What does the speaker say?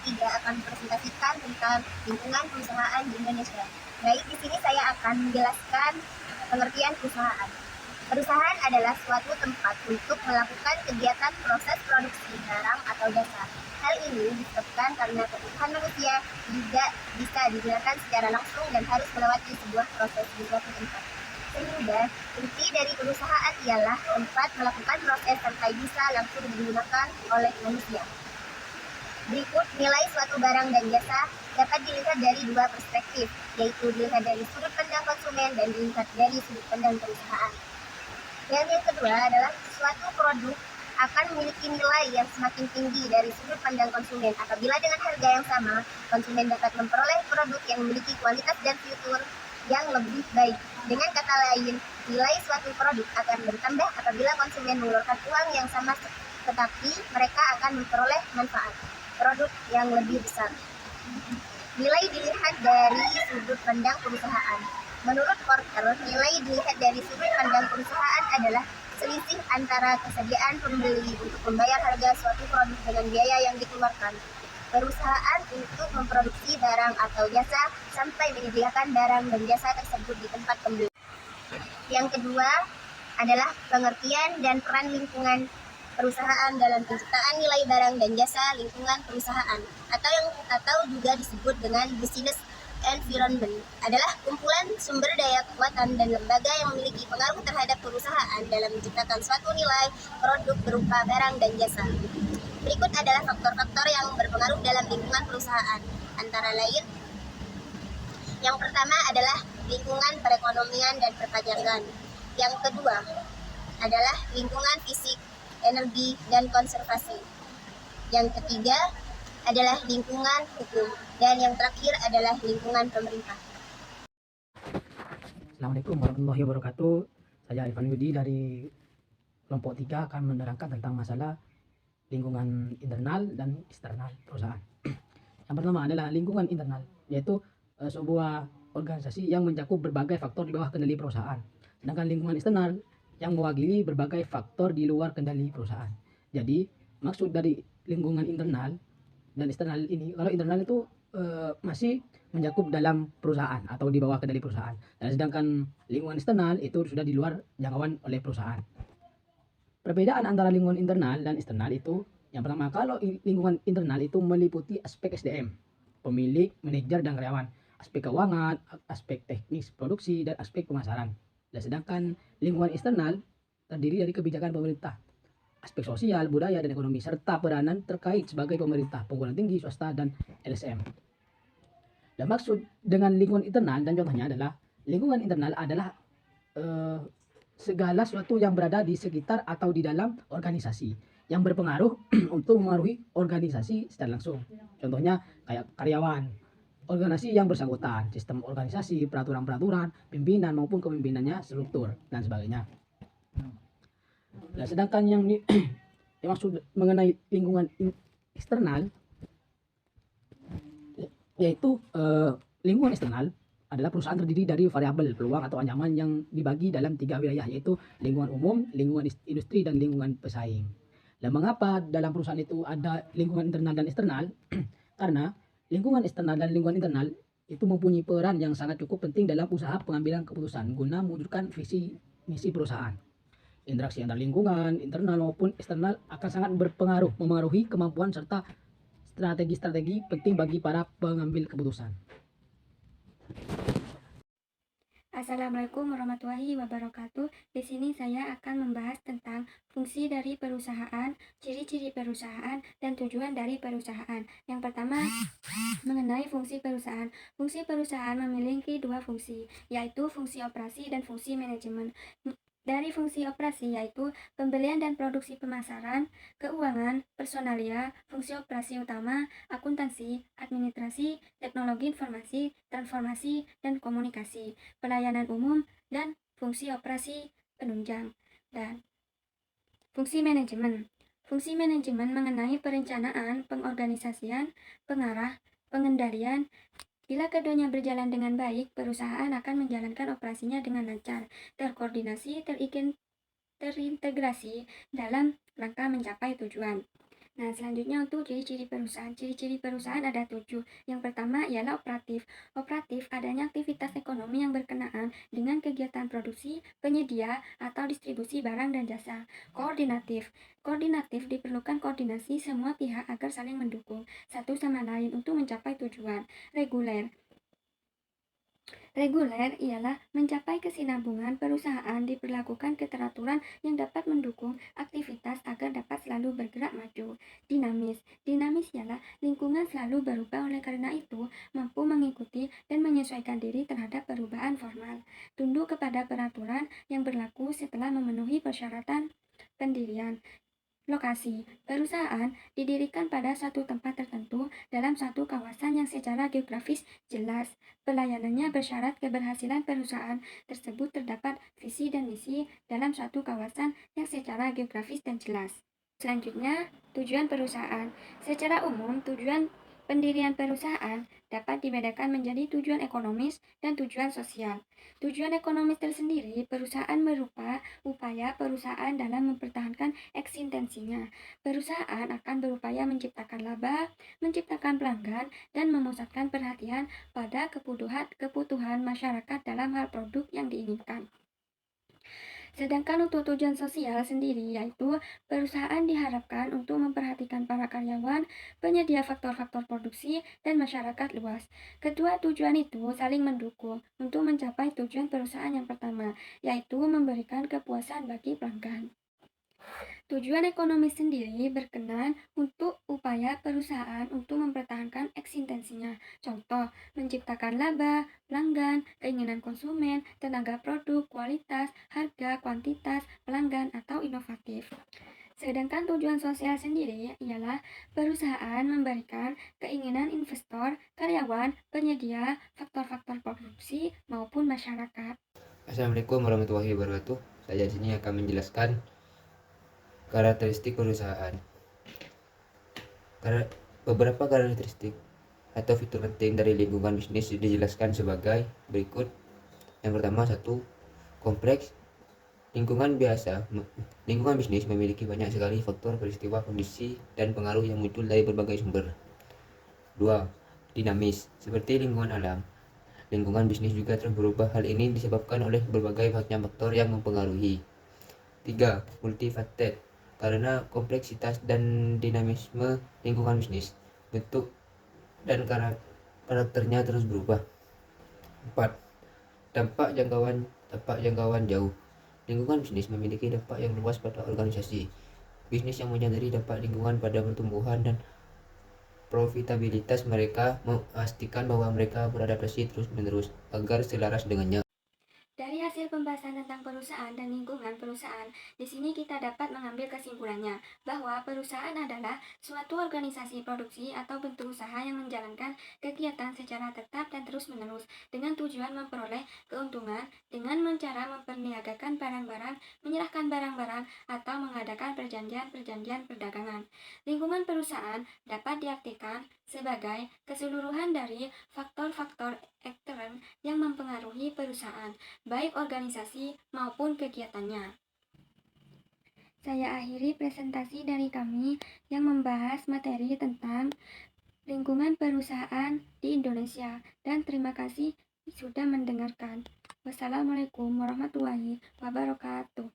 ketiga akan mempresentasikan tentang lingkungan perusahaan di Indonesia. Baik, di sini saya akan menjelaskan pengertian perusahaan. Perusahaan adalah suatu tempat untuk melakukan kegiatan proses produksi barang atau jasa. Hal ini disebabkan karena kebutuhan manusia tidak bisa digunakan secara langsung dan harus melewati sebuah proses di suatu tempat. Sehingga inti dari perusahaan ialah tempat melakukan proses sampai bisa langsung digunakan oleh manusia. Berikut nilai suatu barang dan jasa dapat dilihat dari dua perspektif, yaitu dilihat dari sudut pandang konsumen dan dilihat dari sudut pandang perusahaan. Dan yang kedua adalah suatu produk akan memiliki nilai yang semakin tinggi dari sudut pandang konsumen apabila dengan harga yang sama, konsumen dapat memperoleh produk yang memiliki kualitas dan fitur yang lebih baik. Dengan kata lain, nilai suatu produk akan bertambah apabila konsumen mengeluarkan uang yang sama, tetapi mereka akan memperoleh manfaat produk yang lebih besar. Nilai dilihat dari sudut pandang perusahaan. Menurut Porter, nilai dilihat dari sudut pandang perusahaan adalah selisih antara kesediaan pembeli untuk membayar harga suatu produk dengan biaya yang dikeluarkan perusahaan untuk memproduksi barang atau jasa sampai menyediakan barang dan jasa tersebut di tempat pembeli. Yang kedua adalah pengertian dan peran lingkungan perusahaan dalam penciptaan nilai barang dan jasa lingkungan perusahaan atau juga disebut dengan business environment adalah kumpulan sumber daya kekuatan dan lembaga yang memiliki pengaruh terhadap perusahaan dalam menciptakan suatu nilai produk berupa barang dan jasa. Berikut adalah faktor-faktor yang berpengaruh dalam lingkungan perusahaan. Antara lain, yang pertama adalah lingkungan perekonomian dan perpajakan. Yang kedua adalah lingkungan fisik, energi, dan konservasi. Yang ketiga adalah lingkungan hukum. Dan yang terakhir adalah lingkungan pemerintah. Assalamualaikum warahmatullahi wabarakatuh. Saya Irfan Yudi dari kelompok 3 akan menerangkan tentang masalah lingkungan internal dan eksternal perusahaan. Yang pertama adalah lingkungan internal, yaitu sebuah organisasi yang mencakup berbagai faktor di bawah kendali perusahaan. Sedangkan lingkungan eksternal yang mewakili berbagai faktor di luar kendali perusahaan. Jadi maksud dari lingkungan internal dan eksternal ini, kalau internal itu masih mencakup dalam perusahaan atau di bawah kendali perusahaan. Dan sedangkan lingkungan eksternal itu sudah di luar jangkauan oleh perusahaan. Perbedaan antara lingkungan internal dan eksternal itu, yang pertama, kalau lingkungan internal itu meliputi aspek SDM, pemilik, manajer, dan karyawan, aspek keuangan, aspek teknis produksi, dan aspek pemasaran. Dan sedangkan lingkungan eksternal terdiri dari kebijakan pemerintah, aspek sosial, budaya, dan ekonomi, serta peranan terkait sebagai pemerintah, perguruan tinggi, swasta, dan LSM. Dan maksud dengan lingkungan internal dan contohnya adalah lingkungan internal adalah segala sesuatu yang berada di sekitar atau di dalam organisasi yang berpengaruh untuk memengaruhi organisasi secara langsung. Contohnya kayak karyawan, organisasi yang bersangkutan, sistem organisasi, peraturan-peraturan, pimpinan maupun kepemimpinannya, struktur, dan sebagainya. Nah, sedangkan yang dimaksud mengenai lingkungan eksternal, yaitu lingkungan eksternal adalah perusahaan terdiri dari variabel peluang atau ancaman yang dibagi dalam 3 wilayah, yaitu lingkungan umum, lingkungan industri, dan lingkungan pesaing. Dan mengapa dalam perusahaan itu ada lingkungan internal dan eksternal? Karena lingkungan eksternal dan lingkungan internal itu mempunyai peran yang sangat cukup penting dalam usaha pengambilan keputusan guna mewujudkan visi misi perusahaan. Interaksi antar lingkungan internal maupun eksternal akan sangat memengaruhi kemampuan serta strategi-strategi penting bagi para pengambil keputusan. Assalamualaikum warahmatullahi wabarakatuh. Di sini saya akan membahas tentang fungsi dari perusahaan, ciri-ciri perusahaan, dan tujuan dari perusahaan. Yang pertama, mengenai fungsi perusahaan. Fungsi perusahaan memiliki 2 fungsi, yaitu fungsi operasi dan fungsi manajemen. Dari fungsi operasi yaitu pembelian dan produksi pemasaran, keuangan, personalia, fungsi operasi utama, akuntansi, administrasi, teknologi informasi, transformasi, dan komunikasi, pelayanan umum, dan fungsi operasi penunjang. Dan fungsi manajemen. Fungsi manajemen mengenai perencanaan, pengorganisasian, pengarah, pengendalian. Bila keduanya berjalan dengan baik, perusahaan akan menjalankan operasinya dengan lancar, terkoordinasi, terintegrasi dalam rangka mencapai tujuan. Nah, selanjutnya untuk ciri-ciri perusahaan. Ciri-ciri perusahaan ada 7. Yang pertama ialah operatif. Operatif adanya aktivitas ekonomi yang berkenaan dengan kegiatan produksi, penyedia, atau distribusi barang dan jasa. Koordinatif. Koordinatif diperlukan koordinasi semua pihak agar saling mendukung satu sama lain untuk mencapai tujuan. Reguler. Reguler ialah mencapai kesinambungan perusahaan, diperlakukan keteraturan yang dapat mendukung aktivitas agar dapat selalu bergerak maju. Dinamis. Dinamis ialah lingkungan selalu berubah, oleh karena itu mampu mengikuti dan menyesuaikan diri terhadap perubahan formal. Tunduk kepada peraturan yang berlaku setelah memenuhi persyaratan pendirian. Lokasi. Perusahaan didirikan pada suatu tempat tertentu dalam suatu kawasan yang secara geografis jelas. Pelayanannya bersyarat keberhasilan perusahaan tersebut terdapat visi dan misi dalam suatu kawasan yang secara geografis dan jelas. Selanjutnya, tujuan perusahaan. Secara umum, tujuan pendirian perusahaan dapat dibedakan menjadi tujuan ekonomis dan tujuan sosial. Tujuan ekonomis tersendiri, perusahaan berupa upaya perusahaan dalam mempertahankan eksistensinya. Perusahaan akan berupaya menciptakan laba, menciptakan pelanggan, dan memusatkan perhatian pada kebutuhan masyarakat dalam hal produk yang diinginkan. Sedangkan untuk tujuan sosial sendiri, yaitu perusahaan diharapkan untuk memperhatikan para karyawan, penyedia faktor-faktor produksi, dan masyarakat luas. Kedua tujuan itu saling mendukung untuk mencapai tujuan perusahaan yang pertama, yaitu memberikan kepuasan bagi pelanggan. Tujuan ekonomi sendiri berkenan untuk upaya perusahaan untuk mempertahankan eksistensinya. Contoh, menciptakan laba, pelanggan, keinginan konsumen, tenaga produk, kualitas, harga, kuantitas, pelanggan, atau inovatif. Sedangkan tujuan sosial sendiri ialah perusahaan memberikan keinginan investor, karyawan, penyedia, faktor-faktor produksi, maupun masyarakat. Assalamualaikum warahmatullahi wabarakatuh. Saya di sini akan menjelaskan karakteristik perusahaan. Beberapa karakteristik atau fitur penting dari lingkungan bisnis dijelaskan sebagai berikut. Yang pertama, 1. Kompleks. Lingkungan bisnis memiliki banyak sekali faktor, peristiwa, kondisi, dan pengaruh yang muncul dari berbagai sumber. 2. Dinamis. Seperti lingkungan alam, lingkungan bisnis juga terus berubah. Hal ini disebabkan oleh berbagai macam faktor yang mempengaruhi. 3. Multifaceted. Karena kompleksitas dan dinamisme lingkungan bisnis, bentuk dan karakternya terus berubah. 4. Dampak jangkauan jauh. Lingkungan bisnis memiliki dampak yang luas pada organisasi. Bisnis yang menyadari dampak lingkungan pada pertumbuhan dan profitabilitas mereka memastikan bahwa mereka beradaptasi terus-menerus agar selaras dengannya. Dari hasil pembahasan tentang perusahaan dan lingkungan perusahaan, di sini kita dapat mengambil kesimpulannya bahwa perusahaan adalah suatu organisasi produksi atau bentuk usaha yang menjalankan kegiatan secara tetap dan terus-menerus dengan tujuan memperoleh keuntungan dengan cara memperniagakan barang-barang, menyerahkan barang-barang, atau mengadakan perjanjian perdagangan. Lingkungan perusahaan dapat diartikan sebagai keseluruhan dari faktor-faktor ekstern yang mempengaruhi perusahaan, baik organisasi maupun kegiatannya. Saya akhiri presentasi dari kami yang membahas materi tentang lingkungan perusahaan di Indonesia, dan terima kasih sudah mendengarkan. Wassalamualaikum warahmatullahi wabarakatuh.